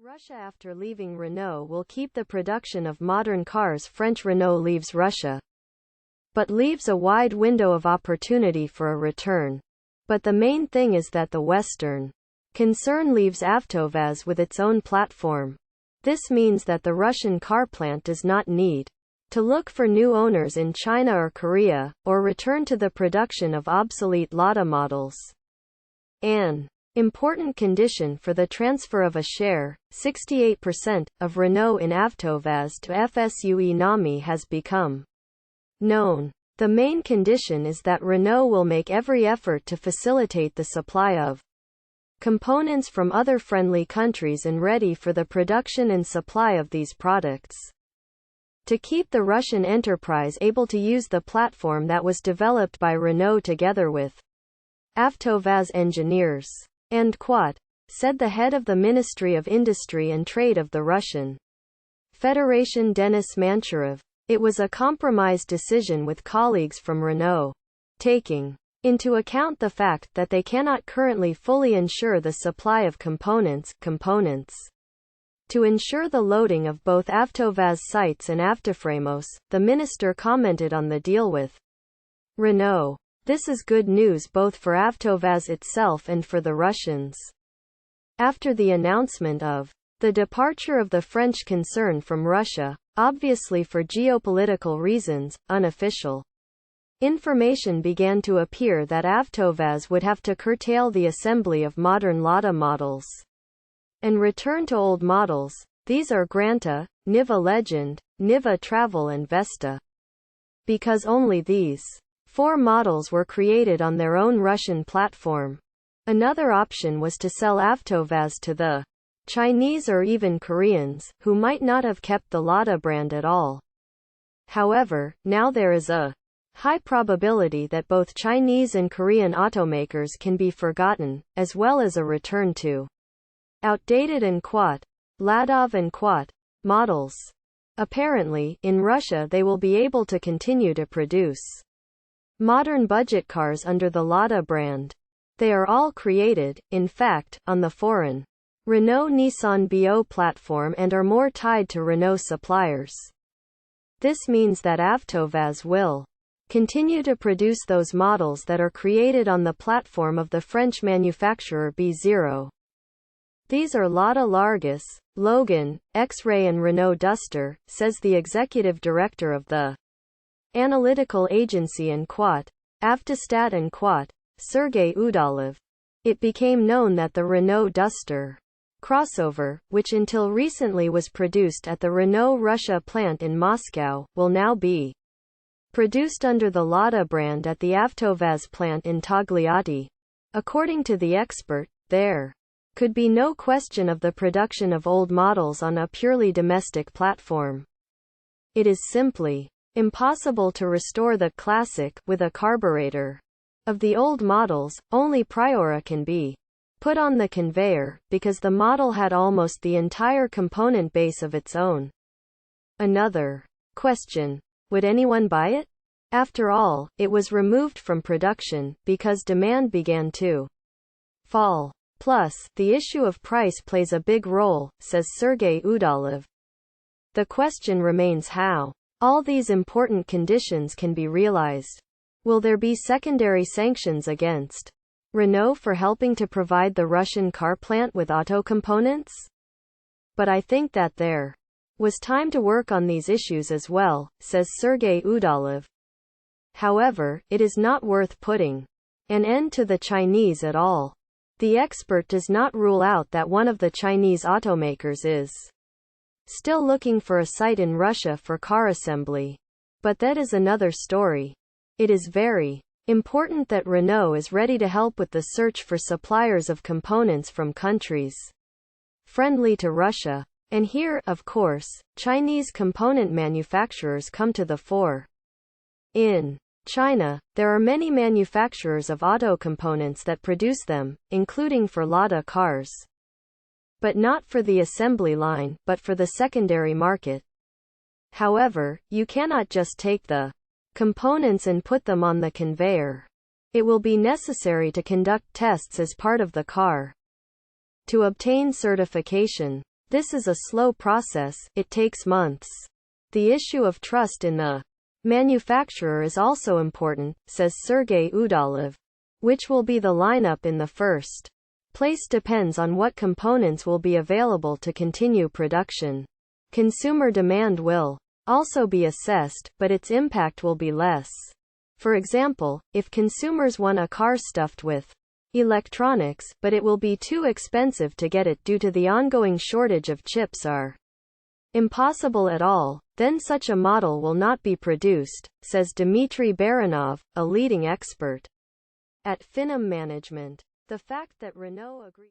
Russia after leaving Renault will keep the production of modern cars. French Renault leaves Russia, but leaves a wide window of opportunity for a return. But the main thing is that the Western concern leaves AvtoVAZ with its own platform. This means that the Russian car plant does not need to look for new owners in China or Korea, or return to the production of obsolete Lada models. An important condition for the transfer of a share, 68%, of Renault in AvtoVAZ to FSUE NAMI has become known. The main condition is that Renault will make every effort to facilitate the supply of components from other friendly countries and ready for the production and supply of these products, to keep the Russian enterprise able to use the platform that was developed by Renault together with AvtoVAZ engineers. And quote, said the head of the Ministry of Industry and Trade of the Russian Federation Denis Manturov. It was a compromise decision with colleagues from Renault, taking into account the fact that they cannot currently fully ensure the supply of components. To ensure the loading of both AvtoVAZ sites and Avtofremos, the minister commented on the deal with Renault. This is good news both for AvtoVAZ itself and for the Russians. After the announcement of the departure of the French concern from Russia, obviously for geopolitical reasons, unofficial information began to appear that AvtoVAZ would have to curtail the assembly of modern Lada models and return to old models. These are Granta, Niva Legend, Niva Travel and Vesta. Because only these four models were created on their own Russian platform. Another option was to sell AvtoVAZ to the Chinese or even Koreans, who might not have kept the Lada brand at all. However, now there is a high probability that both Chinese and Korean automakers can be forgotten, as well as a return to outdated and Ladov and models. Apparently, in Russia they will be able to continue to produce modern budget cars under the Lada brand. They are all created, in fact, on the foreign Renault-Nissan BO platform and are more tied to Renault suppliers. This means that AvtoVAZ will continue to produce those models that are created on the platform of the French manufacturer B0. These are Lada Largus, Logan, X-Ray and Renault Duster, says the executive director of the analytical agency and Avtostat and Sergei Udalov. It became known that the Renault Duster crossover, which until recently was produced at the Renault Russia plant in Moscow, will now be produced under the Lada brand at the AvtoVAZ plant in Togliatti. According to the expert, there could be no question of the production of old models on a purely domestic platform. It is simply impossible to restore the classic with a carburetor of the old models. Only Priora can be put on the conveyor, because the model had almost the entire component base of its own. Another question: would anyone buy it? After all, it was removed from production, because demand began to fall. Plus, the issue of price plays a big role, says Sergei Udalov. The question remains how all these important conditions can be realized. Will there be secondary sanctions against Renault for helping to provide the Russian car plant with auto components? But I think that there was time to work on these issues as well, says Sergei Udalov. However, it is not worth putting an end to the Chinese at all. The expert does not rule out that one of the Chinese automakers is still looking for a site in Russia for car assembly. But that is another story. It is very important that Renault is ready to help with the search for suppliers of components from countries friendly to Russia. And here, of course, Chinese component manufacturers come to the fore. In China, there are many manufacturers of auto components that produce them, including for Lada cars. But not for the assembly line, but for the secondary market. However, you cannot just take the components and put them on the conveyor. It will be necessary to conduct tests as part of the car to obtain certification. This is a slow process, it takes months. The issue of trust in the manufacturer is also important, says Sergey Udalov. Which will be the lineup in the first place depends on what components will be available to continue production. Consumer demand will also be assessed, but its impact will be less. For example, if consumers want a car stuffed with electronics, but it will be too expensive to get it due to the ongoing shortage of chips are impossible at all, then such a model will not be produced, says Dmitry Baranov, a leading expert at FSUE Management. The fact that Renault agreed